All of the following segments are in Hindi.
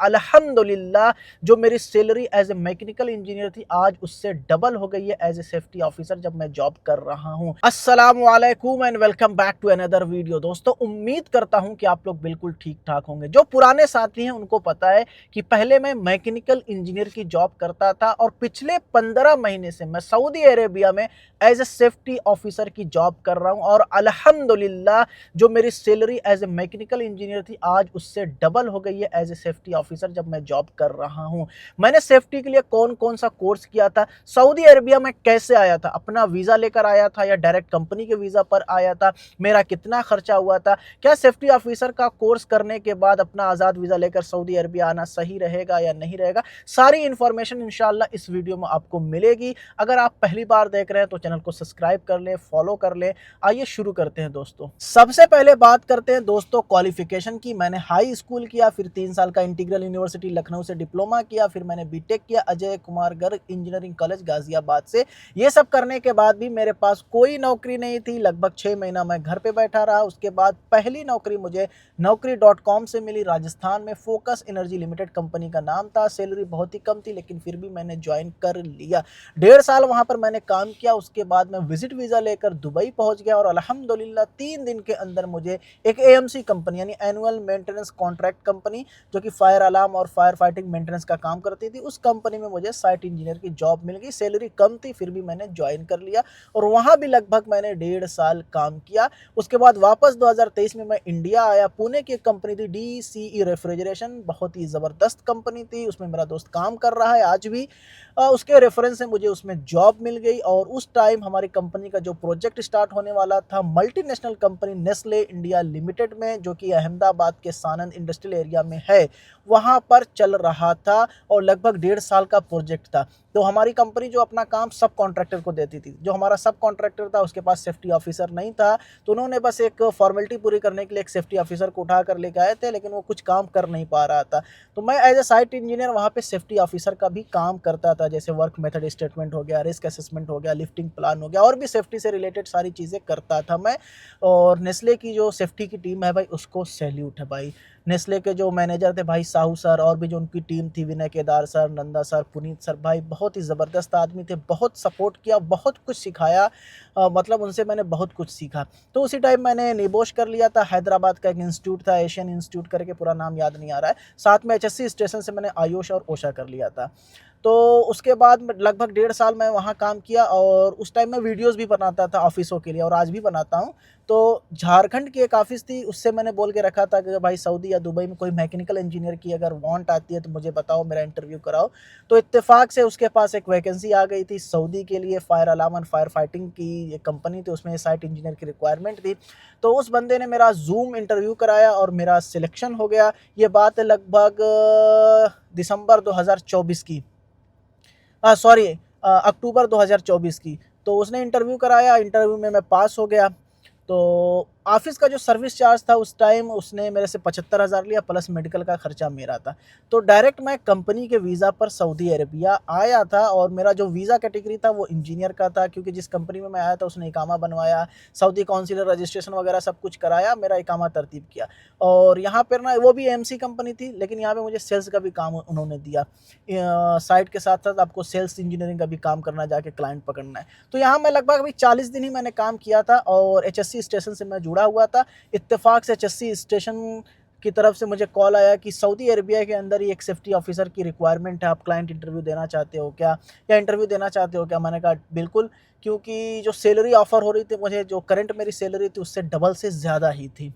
अल्हम्दुलिल्लाह जो मेरी salary as a mechanical engineer थी आज उससे डबल हो गई है एज ए सेफ्टी ऑफिसर जब मैं जॉब कर रहा हूं। अस्सलामु अलैकुम and welcome back to another video. दोस्तों उम्मीद करता हूं कि आप लोग बिल्कुल ठीक ठाक होंगे। जो पुराने साथी हैं उनको पता है कि पहले मैं मैकेनिकल इंजीनियर की जॉब करता था और पिछले 15 महीने से मैं सऊदी अरेबिया में एज ए सेफ्टी ऑफिसर की जॉब कर रहा हूं और अल्हम्दुलिल्लाह जो मेरी salary as a mechanical engineer थी आज उससे डबल हो गई है एज ए सेफ्टी ऑफिसर जब मैं जॉब कर रहा हूं। मैंने सेफ्टी के लिए कौन कौन सा कोर्स किया था, सऊदी अरेबिया में कैसे आया था, अपना वीजा लेकर आया था या डायरेक्ट कंपनी के वीजा पर आया था, मेरा कितना खर्चा हुआ था, क्या सेफ्टी ऑफिसर का कोर्स करने के बाद अपना आज़ाद वीजा लेकर सऊदी अरेबिया आना सही रहेगा या नहीं रहेगा, सारी इंफॉर्मेशन इंशाल्लाह इस वीडियो में आपको मिलेगी। अगर आप पहली बार देख रहे हैं तो चैनल को सब्सक्राइब कर लें, फॉलो कर लें। आइए शुरू करते हैं दोस्तों। सबसे पहले बात करते हैं दोस्तों क्वालिफिकेशन की। मैंने हाई स्कूल किया, फिर 3 साल का इंटीग्रल यूनिवर्सिटी लखनऊ से डिप्लोमा किया, फिर मैंने बीटेक किया अजय कुमार गर्ग इंजीनियरिंग कॉलेज गाजियाबाद से। ये सब करने के बाद भी मेरे पास कोई नौकरी नहीं थी। लगभग 6 महीना मैं घर पे बैठा रहा। उसके बाद पहली नौकरी मुझे नौकरी.com से मिली, राजस्थान में फोकस एनर्जी लिमिटेड कंपनी का नाम था। सैलरी बहुत ही कम थी लेकिन फिर भी मैंने ज्वाइन कर लिया। 1.5 साल वहां पर मैंने काम किया। उसके बाद मैं विजिट वीजा लेकर दुबई पहुंच गया और अल्हम्दुलिल्लाह 3 दिन के अंदर मुझे एक एएमसी कंपनी यानी एनुअल मेंटेनेंस कॉन्ट्रैक्ट कंपनी जो कि फायर अलार्म और फायर फाइटिंग मेंटेनेंस का काम करती थी, उस कंपनी में मुझे साइट इंजीनियर की जॉब मिल गई। सैलरी कम थी फिर भी मैंने ज्वाइन कर लिया और वहां भी लगभग मैंने 1.5 साल काम किया। उसके बाद वापस 2023 में मैं इंडिया आया। पुणे की एक कंपनी थी DCE रेफ्रिजरेशन, बहुत ही ज़बरदस्त कंपनी थी, उसमें मेरा दोस्त काम कर रहा है आज भी। उसके रेफरेंस से मुझे उसमें जॉब मिल गई और उस टाइम हमारी कंपनी का जो प्रोजेक्ट स्टार्ट होने वाला था multinational company Nestle India limited में, जो कि अहमदाबाद के सानंद इंडस्ट्रियल एरिया में है, वहाँ पर चल रहा था और लगभग 1.5 साल का प्रोजेक्ट था। तो हमारी कंपनी जो अपना काम सब कॉन्ट्रैक्टर को देती थी, जो हमारा सब कॉन्ट्रैक्टर था उसके पास सेफ्टी ऑफिसर नहीं था, तो उन्होंने बस एक फॉर्मेलिटी पूरी करने के लिए एक सेफ्टी ऑफिसर को उठा कर लेके आए थे, लेकिन वो कुछ काम कर नहीं पा रहा था। तो मैं एज ए साइट इंजीनियर वहाँ पे सेफ्टी ऑफिसर का भी काम करता था, जैसे वर्क मेथड स्टेटमेंट हो गया, रिस्क असेसमेंट हो गया, लिफ्टिंग प्लान हो गया, और भी सेफ्टी से रिलेटेड सारी चीज़ें करता था मैं। और नेस्ले की जो सेफ्टी की टीम है भाई, उसको सैल्यूट है भाई। नेस्ले के जो मैनेजर थे भाई साहू सर, और भी जो उनकी टीम थी Vinay Kedar sir, Nanda sir, Puneet sir, भाई बहुत ही ज़बरदस्त आदमी थे, बहुत सपोर्ट किया, बहुत कुछ सिखाया। मतलब उनसे मैंने बहुत कुछ सीखा। तो उसी टाइम मैंने निबोश कर लिया था, हैदराबाद का एक इंस्टीट्यूट था, एशियन इंस्टीट्यूट करके, पूरा नाम याद नहीं आ रहा है। साथ में HSC स्टेशन से मैंने आयुष और ओशा कर लिया था। तो उसके बाद लगभग 1.5 साल मैं वहाँ काम किया और उस टाइम मैं वीडियोस भी बनाता था ऑफिसों के लिए और आज भी बनाता हूँ। तो झारखंड की एक ऑफिस थी, उससे मैंने बोल के रखा था कि भाई सऊदी या दुबई में कोई मैकेनिकल इंजीनियर की अगर वांट आती है तो मुझे बताओ, मेरा इंटरव्यू कराओ। तो इत्तेफाक से उसके पास एक वैकेंसी आ गई थी सऊदी के लिए, fire alarm and fire fighting की एक कंपनी थी, उसमें साइट इंजीनियर की रिक्वायरमेंट थी। तो उस बंदे ने मेरा जूम इंटरव्यू कराया और मेरा सिलेक्शन हो गया। ये बात है लगभग दिसंबर 2024 की, सॉरी अक्टूबर 2024 की। तो उसने इंटरव्यू कराया, इंटरव्यू में मैं पास हो गया। तो ऑफिस का जो सर्विस चार्ज था उस टाइम उसने मेरे से 75,000 लिया, प्लस मेडिकल का खर्चा मेरा था। तो डायरेक्ट मैं कंपनी के वीज़ा पर सऊदी अरेबिया आया था और मेरा जो वीज़ा कैटेगरी था वो इंजीनियर का था, क्योंकि जिस कंपनी में मैं आया था उसने इकामा बनवाया, सऊदी काउंसिलर रजिस्ट्रेशन वगैरह सब कुछ कराया, मेरा इकामा तरतीब किया। और यहाँ पर ना वो भी एमसी कंपनी थी, लेकिन यहाँ पर मुझे सेल्स का भी काम उन्होंने दिया। साइट के साथ साथ आपको सेल्स इंजीनियरिंग का भी काम करना, जाके क्लाइंट पकड़ना है। तो यहाँ मैं लगभग अभी 40 दिन ही मैंने काम किया था और HSC स्टेशन से मैं जुड़ा हुआ था। इत्तेफाक से HSC स्टेशन की तरफ से मुझे कॉल आया कि सऊदी अरेबिया के अंदर ही एक सेफ्टी ऑफिसर की रिक्वायरमेंट है, आप क्लाइंट इंटरव्यू देना चाहते हो क्या, या इंटरव्यू देना चाहते हो क्या। मैंने कहा बिल्कुल, क्योंकि जो सैलरी ऑफर हो रही थी मुझे, जो करंट मेरी सैलरी थी उससे डबल से ज़्यादा ही थी।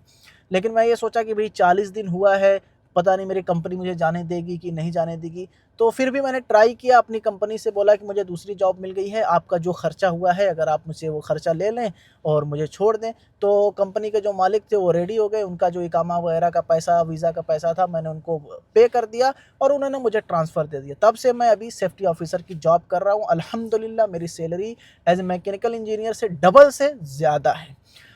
लेकिन मैं ये सोचा कि भाई 40 दिन हुआ है, पता नहीं मेरी कंपनी मुझे जाने देगी कि नहीं जाने देगी। तो फिर भी मैंने ट्राई किया, अपनी कंपनी से बोला कि मुझे दूसरी जॉब मिल गई है, आपका जो खर्चा हुआ है अगर आप मुझसे वो खर्चा ले लें और मुझे छोड़ दें। तो कंपनी के जो मालिक थे वो रेडी हो गए, उनका जो इकामा वगैरह का पैसा, वीज़ा का पैसा था, मैंने उनको पे कर दिया और उन्होंने मुझे ट्रांसफ़र दे दिया। तब से मैं अभी सेफ्टी ऑफिसर की जॉब कर रहा हूँ। अल्हम्दुलिल्लाह मेरी salary as a mechanical engineer से डबल से ज़्यादा है।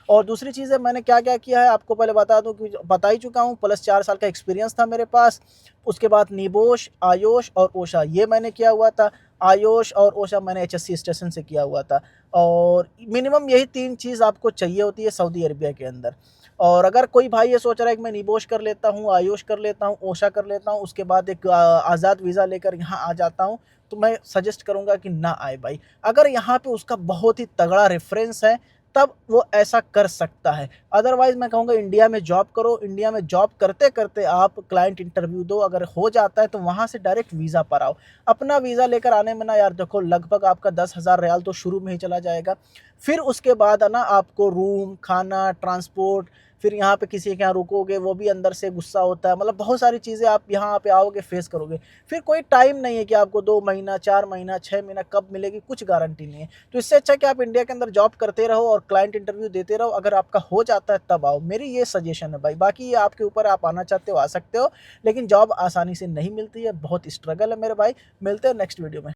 और दूसरी चीज़ है, मैंने क्या क्या किया है आपको पहले बता दूं, कि बता ही चुका हूं, प्लस 4 साल का एक्सपीरियंस था मेरे पास। उसके बाद निबोश, आयोश और ओशा ये मैंने किया हुआ था। आयोश और ओशा मैंने HSC स्टेशन से किया हुआ था। और मिनिमम यही 3 चीज़ आपको चाहिए होती है सऊदी अरेबिया के अंदर। और अगर कोई भाई ये सोच रहा है कि मैं निबोश कर लेता हूँ, आयुष कर लेता हूँ, ओशा कर लेता हूँ, उसके बाद एक आज़ाद वीज़ा लेकर यहाँ आ जाता हूँ, तो मैं सजेस्ट करूँगा कि ना आए भाई। अगर यहाँ पे उसका बहुत ही तगड़ा रेफरेंस है तब वो ऐसा कर सकता है। अदरवाइज़ मैं कहूँगा इंडिया में जॉब करो, इंडिया में जॉब करते-करते आप क्लाइंट इंटरव्यू दो, अगर हो जाता है तो वहाँ से डायरेक्ट वीज़ा पर आओ। अपना वीज़ा लेकर आने में ना यार देखो लगभग आपका 10,000 रियाल तो शुरू में ही चला जाएगा। फिर उसके बाद है ना आपको रूम, खाना, ट्रांसपोर्ट, फिर यहाँ पे किसी के यहाँ रुकोगे वो भी अंदर से गुस्सा होता है, मतलब बहुत सारी चीज़ें आप यहाँ पे आओगे फेस करोगे। फिर कोई टाइम नहीं है कि आपको 2 महीना, 4 महीना, 6 महीना कब मिलेगी, कुछ गारंटी नहीं है। तो इससे अच्छा कि आप इंडिया के अंदर जॉब करते रहो और क्लाइंट इंटरव्यू देते रहो, अगर आपका हो जाता है तब आओ। मेरी ये सजेशन है भाई, बाकी ये आपके ऊपर, आप आना चाहते हो आ सकते हो, लेकिन जॉब आसानी से नहीं मिलती है, बहुत स्ट्रगल है मेरे भाई। मिलते हैं नेक्स्ट वीडियो में।